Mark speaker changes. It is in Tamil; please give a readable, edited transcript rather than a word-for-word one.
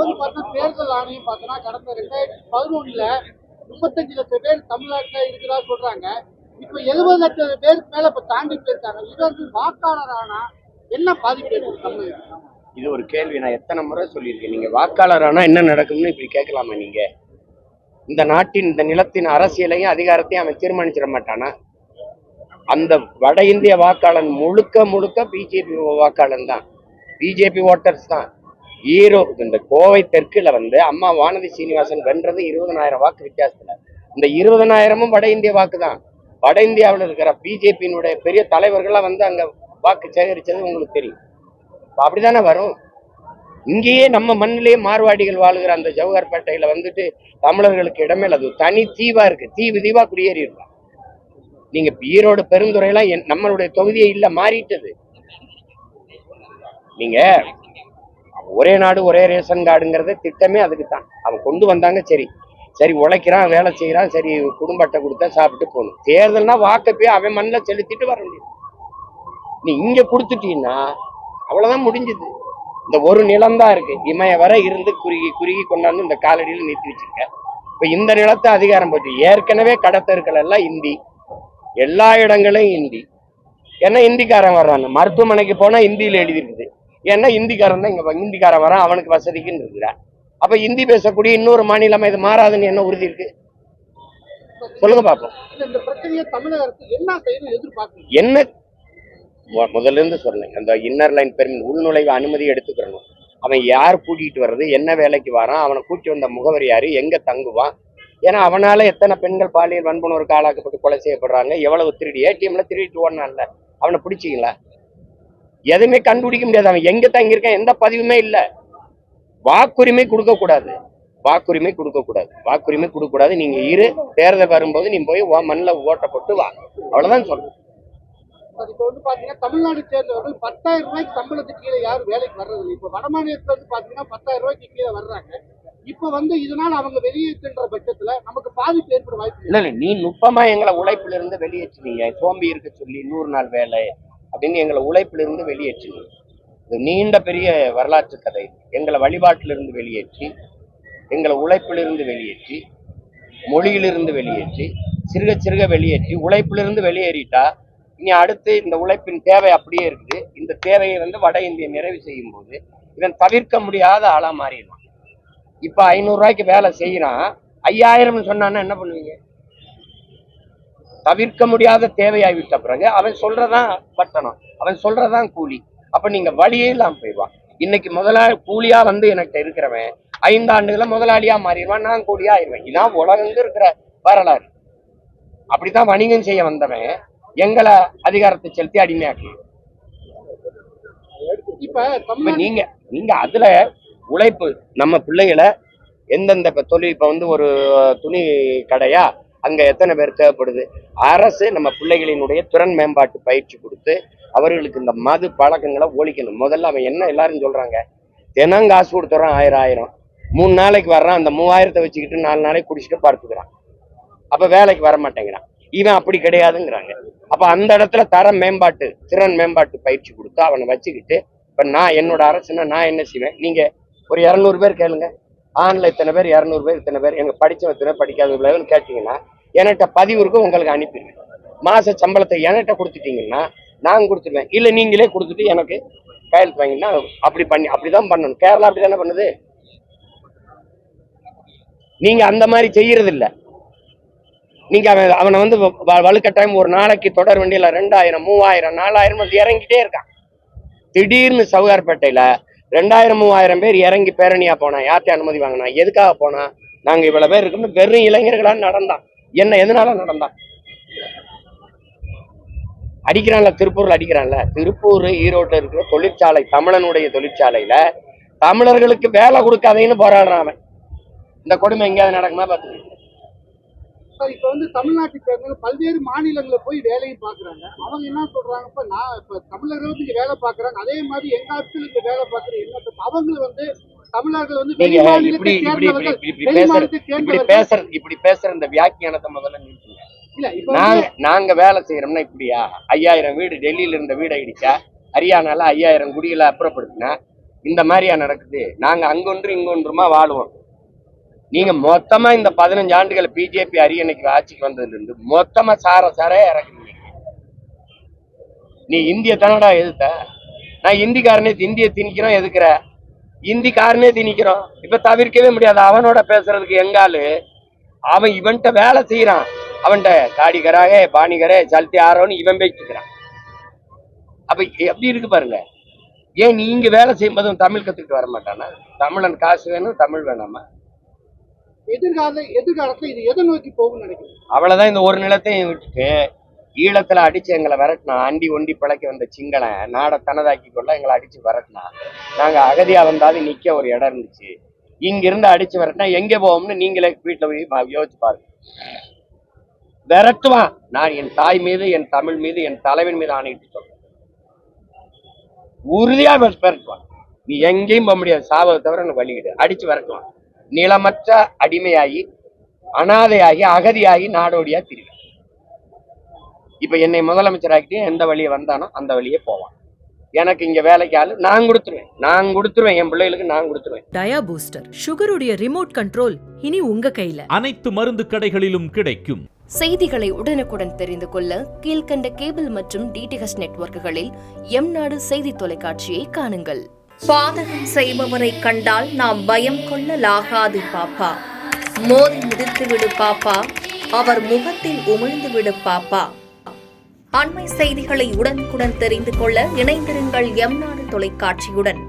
Speaker 1: வந்து பார்த்தா தேர்தல் ஆணையம் பார்த்தோன்னா கடந்த 2011 35 லட்சம் பேர் தமிழ்நாட்டில் இருக்கிறதா சொல்றாங்க. இப்போ 70 லட்சம் பேருக்கு மேல இப்ப தாண்டி போயிருக்காங்க. இது வந்து வாக்காளர் ஆனா என்ன பாதிப்பு ஏற்படும் தமிழகத்துக்கு?
Speaker 2: இது ஒரு கேள்வி. நான் எத்தனை முறை சொல்லியிருக்கேன். நீங்க வாக்காளர் ஆனா என்ன நடக்கும்னு இப்படி கேட்கலாமா? நீங்க இந்த நாட்டின் இந்த நிலத்தின் அரசியலையும் அதிகாரத்தையும் அவன் தீர்மானிச்சிட மாட்டானா? அந்த வட இந்திய வாக்காளன் முழுக்க முழுக்க பிஜேபி வாக்காளன் தான், பிஜேபி ஓட்டர்ஸ் தான். இந்த கோவை தெற்குல வந்து அம்மா வானதி சீனிவாசன் வென்றது 20,000 வாக்கு வித்தியாசத்துல. இந்த 20,000 வட இந்திய வாக்கு தான். வட இந்தியாவில் இருக்கிற பிஜேபியினுடைய பெரிய தலைவர்கள்லாம் வந்து அங்க வாக்கு சேகரிச்சது உங்களுக்கு தெரியும். அப்படித்தானே வரும். இங்கேயே நம்ம மண்ணிலேயே மார்வாடிகள் வாழுகிற அந்த ஜவஹர்பேட்டையில வந்துட்டு தமிழர்களுக்கு இடமே அது தனி தீவா இருக்கு. தீவா குடியேறி இருக்கலாம். நீங்க ஈரோடு பெருந்துறையெல்லாம் நம்மளுடைய தொகுதியே இல்ல, மாறிட்டது. நீங்க ஒரே நாடு ஒரே ரேஷன் கார்டுங்கிறது திட்டமே அதுக்கு தான். அவன் கொண்டு வந்தாங்க. சரி சரி, உழைக்கிறான், வேலை செய்யறான், சரி குடும்ப அட்டை கொடுத்தா சாப்பிட்டு போகணும். தேர்தல்னா வாக்க போய் அவன் மண்ணில் செலுத்திட்டு வர முடியும். நீ இங்க கொடுத்துட்டீங்கன்னா அவ்வளவுதான் முடிஞ்சது. இந்த ஒரு நிலம்தான் இருக்கு, இமய வர இருந்து குறுகி குறுகி கொண்டாந்து இந்த காலடியில் நிறுத்தி வச்சிருக்க. இப்ப இந்த நிலத்தை அதிகாரம் போச்சு. ஏற்கனவே கடத்தர்கள் எல்லாம் இந்தி, எல்லா இடங்களையும் இந்தி. ஏன்னா இந்திக்காரன் வர்றான். மருத்துவமனைக்கு போனா இந்தியில எழுதிருக்குது. ஏன்னா இந்திக்காரன் தான் இங்க இந்திக்காரன் வரான், அவனுக்கு வசதிக்குன்னு இருக்கிறான். அப்ப இந்தி பேசக்கூடிய இன்னொரு மாநிலமா இது மாறாதுன்னு என்ன உறுதி இருக்கு? சொல்லுங்க பாப்போம். என்ன முதல்ல இருந்து சொன்னேன், அந்த இன்னர் லைன் பெர்மிட் உள்நுழைவு அனுமதி எடுத்துக்கிறணும். அவன் யார் கூட்டிகிட்டு வர்றது, என்ன வேலைக்கு வரான், அவனை கூட்டி வந்த முகவர் யாரு, எங்க தங்குவான். ஏன்னா அவனால எத்தனை பெண்கள் பாலியல் வன்புணர்வுக்கு ஆளாக்கப்பட்டு கொலை செய்யப்படுறாங்க, எவ்வளவு திருடி ஏடிஎம்ல திருடிட்டு ஓடனான்ல, அவனை பிடிச்சிங்களா? எதுவுமே கண்டுபிடிக்க முடியாது. அவன் எங்க தங்கியிருக்கான், எந்த பதிவுமே இல்லை. வாக்குரிமை கொடுக்க கூடாது, வாக்குரிமை கொடுக்க கூடாது, வாக்குரிமை கொடுக்க கூடாது. நீங்க தேர்தல் வரும்போது நீ போய் மண்ணில் ஓட்ட போட்டு வா, அவ்வளவுதான் சொல்றேன்.
Speaker 1: இப்ப வந்து பாத்தீங்கன்னா தமிழ்நாடு சேர்ந்தவர்கள் 10,000 ரூபாய்க்கு சம்பளத்துக்கு கீழே யாரும் வேலைக்கு வர்றதில்லை. இப்ப வட மாநிலத்துல வந்து பாத்தீங்கன்னா 10,000 ரூபாய்க்கு கீழே வர்றாங்க. இப்ப வந்து இதனால அவங்க வெளியேற்றுன்ற பட்சத்துல நமக்கு பாதிப்பு ஏற்பட வாய்ப்பு
Speaker 2: இல்ல. நீ நுட்பமா எங்களை உழைப்புல இருந்து வெளியேற்றினீங்க. சோம்பி இருக்க சொல்லி 100 நாள் வேலை அப்படின்னு எங்களை உழைப்புல இருந்து வெளியேற்றினீங்க. இது நீண்ட பெரிய வரலாற்று கதை. எங்களை வழிபாட்டிலிருந்து வெளியேற்றி, எங்களை உழைப்பிலிருந்து வெளியேற்றி, மொழியிலிருந்து வெளியேற்றி, சிறுக சிறுக வெளியேற்றி, உழைப்பிலிருந்து வெளியேறிட்டா இனி அடுத்து இந்த உழைப்பின் தேவை அப்படியே இருக்குது. இந்த தேவையை வந்து வட இந்திய நிறைவு செய்யும் போது இதன் தவிர்க்க முடியாத ஆளா மாறிடுவான். இப்ப 500 ரூபாய்க்கு வேலை செய்யறான், 5000 சொன்னான்னா என்ன பண்ணுவீங்க? தவிர்க்க முடியாத தேவையாகிவிட்ட பிறகு அவன் சொல்றதான் பட்டணம், அவன் சொல்றதான் கூலி. அப்ப நீங்க வழியே இல்லாம போயிடுவான். இன்னைக்கு முதலாளி கூலியா வந்து எனக்கு இருக்கிறவன் 5 ஆண்டுகளை முதலாளியா மாறிடுவான், நான் கூலியா ஆயிடுவேன். இதான் உலகங்க இருக்கிற வரலாறு. அப்படித்தான் வணிகம் செய்ய வந்தவன் எங்களை அதிகாரத்தை செலுத்தி அடிமையாக்கி. இப்ப நீங்க நீங்க அதுல உழைப்பு நம்ம பிள்ளைகளை எந்தெந்த தொழில், இப்ப வந்து ஒரு துணி கடையா, அங்க எத்தனை பேர் தேவைப்படுது? அரசு நம்ம பிள்ளைகளினுடைய திறன் மேம்பாட்டு பயிற்சி கொடுத்து அவர்களுக்கு இந்த மது பழக்கங்களை ஒழிக்கணும். முதல்ல அவன் என்ன எல்லாரும் சொல்றாங்க, தினம் காசு கொடுத்துறான் 1000 3 நாளைக்கு வர்றான், அந்த 3000 வச்சுக்கிட்டு 4 நாளைக்கு குடிச்சிட்டு படுத்துக்கிறான். அப்ப வேலைக்கு வர மாட்டேங்கிறான். இவன் அப்படி கிடையாதுங்கிறாங்க. அப்ப அந்த இடத்துல திறன் மேம்பாட்டு பயிற்சி கொடுத்து அவனை வச்சுக்கிட்டு, இப்ப நான் என்னோட அரசுன்னா நான் என்ன செய்வேன், நீங்க ஒரு 200 பேர் கேளுங்க, ஆண்ல இத்தனை பேர், 200 பேர் இத்தனை பேர், எங்க படிச்சவன் படிக்காதவர்கள் கேட்டீங்கன்னா என்கிட்ட பதிவு இருக்கும், உங்களுக்கு அனுப்பிடுவேன். மாச சம்பளத்தை என்கிட்ட கொடுத்துட்டீங்கன்னா நான் கொடுத்துருவேன். இல்ல நீங்களே கொடுத்துட்டு எனக்கு கையெழுத்து வாங்கினா அப்படிதான் பண்ணணும். கேரளா அப்படிதானே பண்ணுது. நீங்க அந்த மாதிரி செய்யறது இல்லை. நீங்க அவனை வந்து வலுக்கட்டாயம் ஒரு நாளைக்கு தொடர் வண்டியில 2000 3000 4000 இறங்கிட்டே இருக்கான். திடீர்னு சவுகார்பேட்டையில 2000 3000 பேர் இறங்கி பேரணியா போனா, யார்கிட்ட அனுமதி வாங்கினா, எதுக்காக போனா, நாங்க இவ்வளவு பேர் இருக்கோம்னு வெறும் இளைஞர்களா நடந்தான். என்ன எதனால நடந்தான்? அடிக்கிறான்ல, திருப்பூர்ல அடிக்கிறான்ல. திருப்பூர் ஈரோட்டில் இருக்கிற தொழிற்சாலை, தமிழனுடைய தொழிற்சாலையில தமிழர்களுக்கு வேலை கொடுக்காதேன்னு போராடுறான் அவன். இந்த கொடுமை எங்கேயாவது நடக்குமா பாத்து?
Speaker 1: இப்ப வந்து தமிழ்நாட்டை சேர்ந்த பல்வேறு மாநிலங்களை போய் வேலையும் பாக்குறாங்க. அவங்க என்ன சொல்றாங்க, இப்ப தமிழர்களுக்கு இங்க வேலை பாக்குறாங்க, அதே மாதிரி எங்க ஆட்கள் இங்க வேலை பாக்குற என்ன அவங்க வந்து தமிழர்கள் வந்து
Speaker 2: இப்படி பேசுற இந்த வியாக்கியானத்தை முதல்ல நிறுத்துங்க. நாங்க வேலை செய்யறோம்னா இப்படியா? 5000 வீடு டெல்லியில இருந்த வீடை இடிச்சா, ஹரியானால 5000 குடிகளை அப்புறப்படுத்தினா, இந்த மாதிரியா நடக்குது? நாங்க அங்கொன்று இங்கொன்றுமா வாழுவோம். நீங்க மொத்தமா இந்த 15 ஆண்டுகள் பிஜேபி அரியணைக்கு ஆட்சிக்கு வந்ததுல இருந்து மொத்தமா சார இறக்குறீங்க. நீ இந்திய தானடா எதிர்த்த? நான் இந்திக்காரனே இந்திய திணிக்கிறோம் எதுக்குற? இந்திக்காரனே திணிக்கிறோம். இப்ப தவிர்க்கவே முடியாது. அவனோட பேசுறதுக்கு எங்காலு அவன் இவன்கிட்ட வேலை செய்யறான். அவன்கிட்ட காடிகராக பாணிகரே சல்தி ஆரோன்னு இவன் பேசிக்கிறான். அப்ப எப்படி இருக்கு பாருங்க. ஏன் நீங்க வேலை செய்யும்போதும் தமிழ் கத்துக்கிட்டு வர மாட்டானா? தமிழன் காசு வேணும், தமிழ் வேணாமா?
Speaker 1: எதிர்காலத்துல இது எதை நோக்கி போகும்னு நினைக்கிறேன்.
Speaker 2: அவ்வளவுதான். இந்த ஒரு நிலத்தையும் விட்டுட்டு ஈழத்துல அடிச்சு எங்களை விரட்டினா, அண்டி ஒண்டி பிழைக்க வந்த சிங்கள நாடை தனதாக்கி கொள்ள எங்களை அடிச்சு விரட்டினா, நாங்க அகதியா வந்தாலும் நிக்க ஒரு இடம் இருந்துச்சு. இங்க இருந்து அடிச்சு விரட்டினா எங்க போவோம்னு நீங்களே வீட்டுல போய் யோசிச்சு பாருங்க. விரட்டுவான். நான் என் தாய் மீது, என் தமிழ் மீது, என் தலைவன் மீது ஆணையிட்டு சொல்றேன். உறுதியா விரட்டுவான். நீ எங்கேயும் போக முடியாது. சாவதை தவிர எனக்கு வழி கிடையாது. அடிச்சு விரட்டுவான். நிலமற்ற அடிமையாகி, அனாதையாகி, அகதியாகி, நாடோடியா திரிவான். இப்ப என்னை முதலமைச்சராக்கிட்டு எந்த வழியை வந்தானோ அந்த வழியே போவான். எனக்கு இங்க வேலைக்கு ஆளு நான் கொடுத்துருவேன். என் பிள்ளைகளுக்கு நான் கொடுத்துருவேன்.
Speaker 3: டயா பூஸ்டர் சுகருடைய ரிமோட் கண்ட்ரோல் இனி உங்க கையில.
Speaker 4: அனைத்து மருந்து கடைகளிலும் கிடைக்கும்.
Speaker 5: செய்திகளை உடனுக்குடன் தெரிந்து கொள்ள கீழ்க்கண்ட கேபிள் மற்றும் டிடிஹெச் நெட்வொர்க்குகளில் எம்நாடு செய்தி தொலைக்காட்சியை காணுங்கள். பாதகம் செய்பவரை கண்டால் நாம் பயம் கொள்ளலாகாது பாப்பா. மோதி மிதித்து விடு பாப்பா, அவர் முகத்தில் உமிழ்ந்து விடு பாப்பா. அண்மை செய்திகளை உடனுக்குடன் தெரிந்து கொள்ள இணைந்திருங்கள் எம்நாடு தொலைக்காட்சியுடன்.